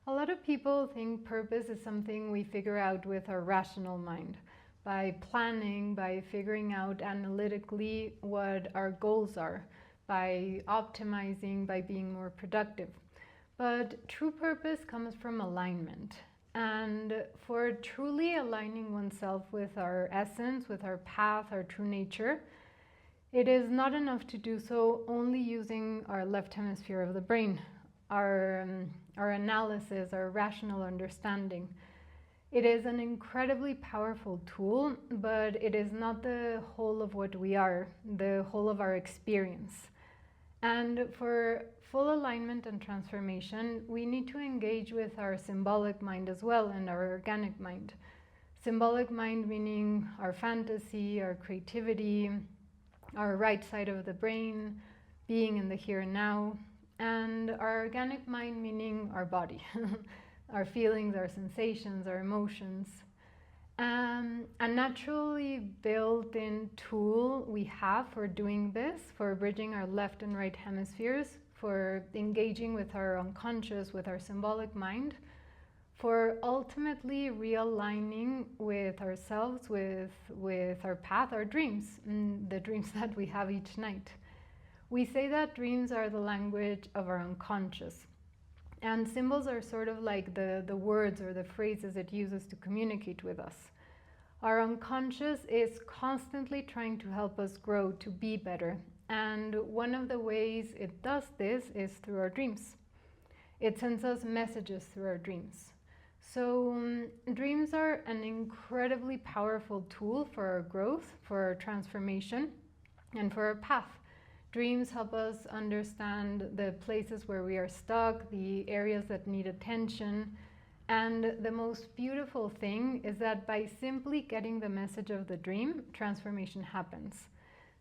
A lot of people think purpose is something we figure out with our rational mind, by planning, by figuring out analytically what our goals are, by optimizing, by being more productive. But true purpose comes from alignment. And for truly aligning oneself with our essence, with our path, our true nature, it is not enough to do so only using our left hemisphere of the brain, our analysis, our rational understanding. It is an incredibly powerful tool, but it is not the whole of what we are, the whole of our experience. And for full alignment and transformation, we need to engage with our symbolic mind as well and our organic mind. Symbolic mind meaning our fantasy, our creativity, our right side of the brain, being in the here and now, and our organic mind meaning our body, our feelings, our sensations, our emotions. A naturally built-in tool we have for doing this, for bridging our left and right hemispheres, for engaging with our unconscious, with our symbolic mind, for ultimately realigning with ourselves, with our path, our dreams, the dreams that we have each night. We say that dreams are the language of our unconscious. And symbols are sort of like the words or the phrases it uses to communicate with us. Our unconscious is constantly trying to help us grow, to be better. And one of the ways it does this is through our dreams. It sends us messages through our dreams. So dreams are an incredibly powerful tool for our growth, for our transformation, and for our path. Dreams help us understand the places where we are stuck, the areas that need attention. And the most beautiful thing is that by simply getting the message of the dream, transformation happens.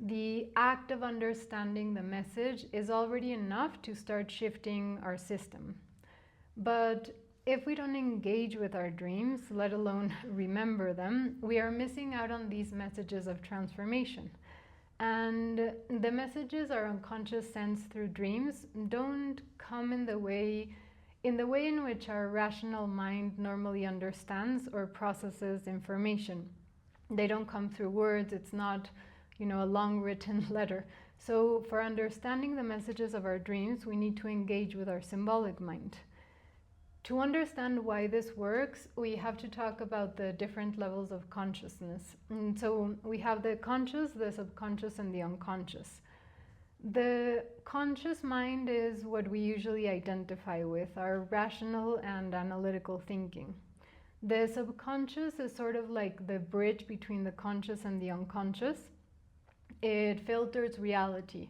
The act of understanding the message is already enough to start shifting our system. But if we don't engage with our dreams, let alone remember them, we are missing out on these messages of transformation. And the messages our unconscious sends through dreams don't come in the way in which our rational mind normally understands or processes information. They don't come through words. It's not, a long written letter. So for understanding the messages of our dreams, we need to engage with our symbolic mind. To understand why this works, we have to talk about the different levels of consciousness. And so we have the conscious, the subconscious, and the unconscious. The conscious mind is what we usually identify with, our rational and analytical thinking. The subconscious is sort of like the bridge between the conscious and the unconscious. It filters reality.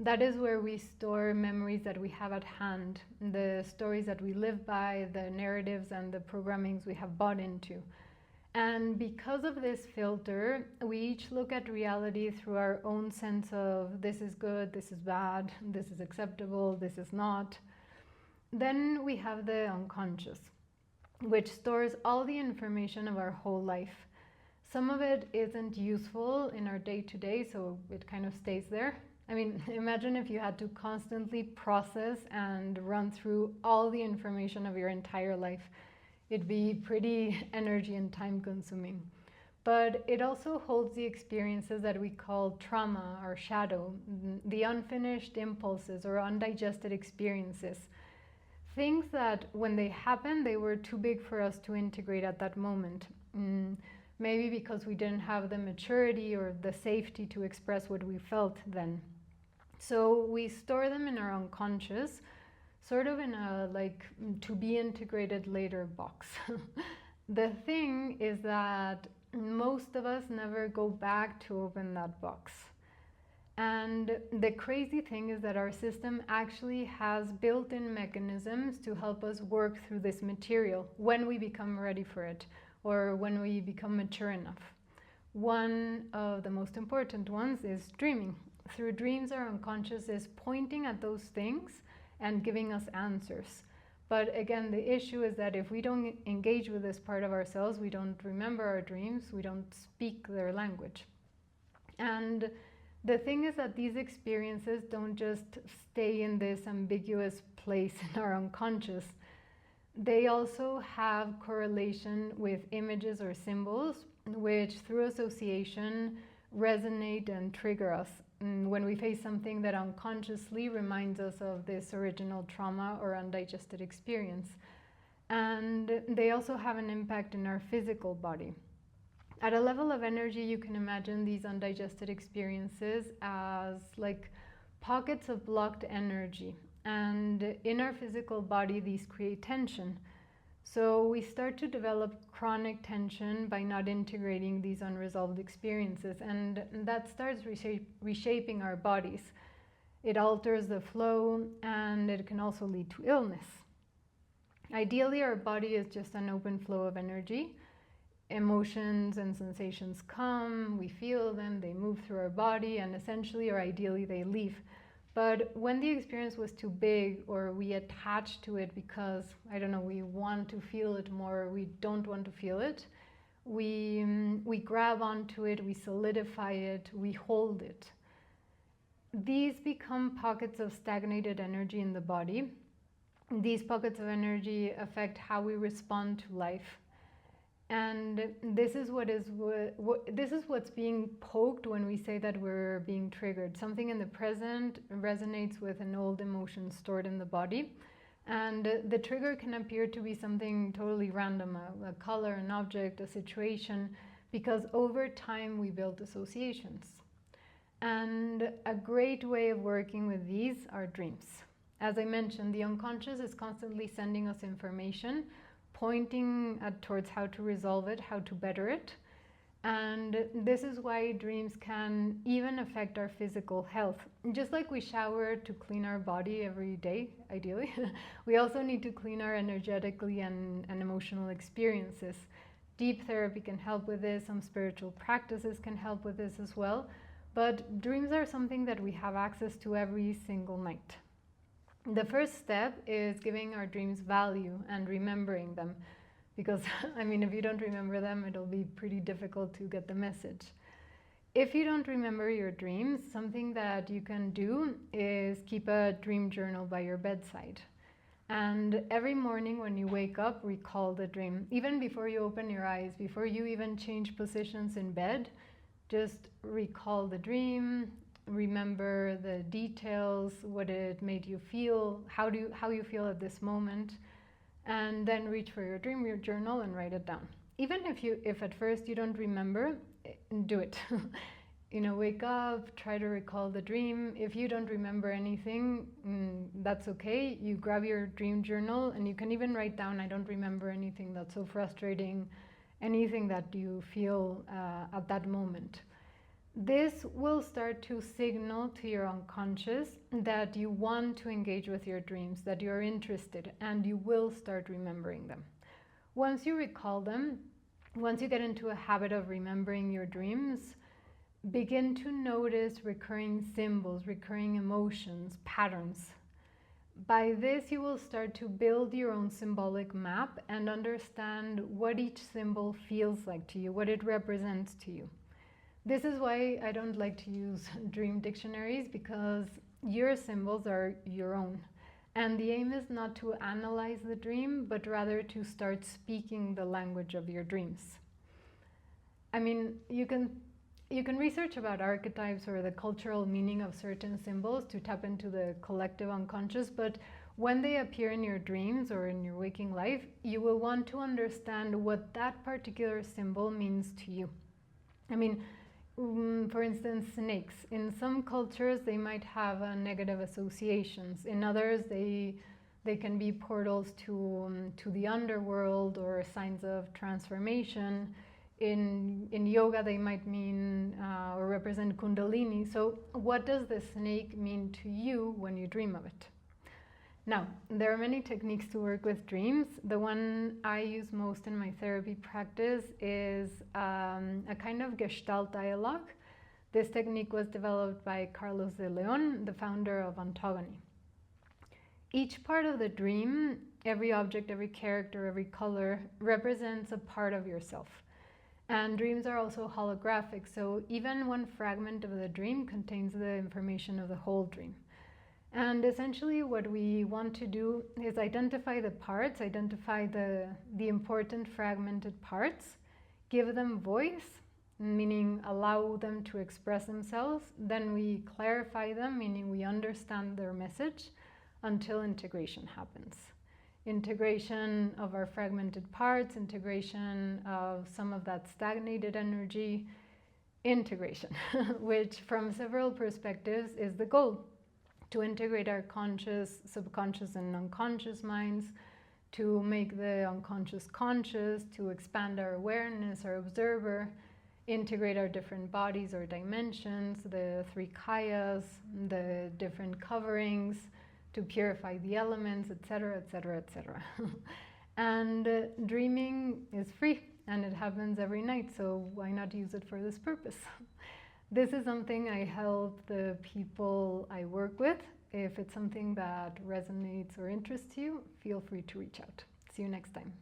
That is where we store memories that we have at hand, the stories that we live by, the narratives and the programmings we have bought into. And because of this filter, we each look at reality through our own sense of this is good, this is bad, this is acceptable, this is not. Then we have the unconscious, which stores all the information of our whole life. Some of it isn't useful in our day-to-day, so it kind of stays there. I mean, imagine if you had to constantly process and run through all the information of your entire life. It'd be pretty energy and time consuming. But it also holds the experiences that we call trauma or shadow, the unfinished impulses or undigested experiences. Things that when they happened, they were too big for us to integrate at that moment. Maybe because we didn't have the maturity or the safety to express what we felt then. So we store them in our unconscious, sort of in a to be integrated later box. The thing is that most of us never go back to open that box. And the crazy thing is that our system actually has built-in mechanisms to help us work through this material when we become ready for it or when we become mature enough. One of the most important ones is dreaming. Through dreams, our unconscious is pointing at those things and giving us answers. But again, the issue is that if we don't engage with this part of ourselves, we don't remember our dreams, we don't speak their language. And the thing is that these experiences don't just stay in this ambiguous place in our unconscious. They also have correlation with images or symbols, which through association resonate and trigger us when we face something that unconsciously reminds us of this original trauma or undigested experience. And they also have an impact in our physical body. At a level of energy, you can imagine these undigested experiences as like pockets of blocked energy. And in our physical body, these create tension. So we start to develop chronic tension by not integrating these unresolved experiences, and that starts reshaping our bodies. It alters the flow, and it can also lead to illness. Ideally, our body is just an open flow of energy. Emotions and sensations come, we feel them, they move through our body, and essentially or ideally they leave. But when the experience was too big, or we attach to it because, I don't know, we want to feel it more, or we don't want to feel it, we grab onto it, we solidify it, we hold it. These become pockets of stagnated energy in the body. These pockets of energy affect how we respond to life. And this is what's being poked when we say that we're being triggered. Something in the present resonates with an old emotion stored in the body, and the trigger can appear to be something totally random, a color, an object, a situation, because over time we build associations. And a great way of working with these are dreams. As I mentioned, the unconscious is constantly sending us information, pointing towards how to resolve it, how to better it. And this is why dreams can even affect our physical health. Just like we shower to clean our body every day, ideally, we also need to clean our energetically and emotional experiences. Deep therapy can help with this, some spiritual practices can help with this as well. But dreams are something that we have access to every single night. The first step is giving our dreams value and remembering them, because I mean, if you don't remember them, it'll be pretty difficult to get the message. If you don't remember your dreams, something that you can do is keep a dream journal by your bedside. And every morning when you wake up, recall the dream. Even before you open your eyes, before you even change positions in bed, just recall the dream, remember the details, what it made you feel, how you feel at this moment, and then reach for your dream journal and write it down. Even if at first you don't remember, do it. Wake up, try to recall the dream. If you don't remember anything, that's okay. You grab your dream journal and you can even write down, I don't remember anything, that's so frustrating, anything that you feel at that moment. This will start to signal to your unconscious that you want to engage with your dreams, that you're interested, and you will start remembering them. Once you recall them, once you get into a habit of remembering your dreams, begin to notice recurring symbols, recurring emotions, patterns. By this, you will start to build your own symbolic map and understand what each symbol feels like to you, what it represents to you. This is why I don't like to use dream dictionaries, because your symbols are your own. And the aim is not to analyze the dream, but rather to start speaking the language of your dreams. I mean, you can research about archetypes or the cultural meaning of certain symbols to tap into the collective unconscious, but when they appear in your dreams or in your waking life, you will want to understand what that particular symbol means to you. I mean, for instance, snakes. In some cultures, they might have negative associations. In others, they can be portals to the underworld or signs of transformation. In yoga, they might mean or represent Kundalini. So what does the snake mean to you when you dream of it? Now, there are many techniques to work with dreams. The one I use most in my therapy practice is a kind of Gestalt dialogue. This technique was developed by Carlos de Leon, the founder of Ontogony. Each part of the dream, every object, every character, every color, represents a part of yourself. And dreams are also holographic, so even one fragment of the dream contains the information of the whole dream. And essentially what we want to do is identify the parts, identify the important fragmented parts, give them voice, meaning allow them to express themselves. Then we clarify them, meaning we understand their message, until integration happens. Integration of our fragmented parts, integration of some of that stagnated energy, integration, which from several perspectives is the goal. To integrate our conscious, subconscious, and unconscious minds, to make the unconscious conscious, to expand our awareness, our observer, integrate our different bodies or dimensions, the three kayas, the different coverings, to purify the elements, etc., etc., etc. And dreaming is free, and it happens every night, so why not use it for this purpose? This is something I help the people I work with. If it's something that resonates or interests you, feel free to reach out. See you next time.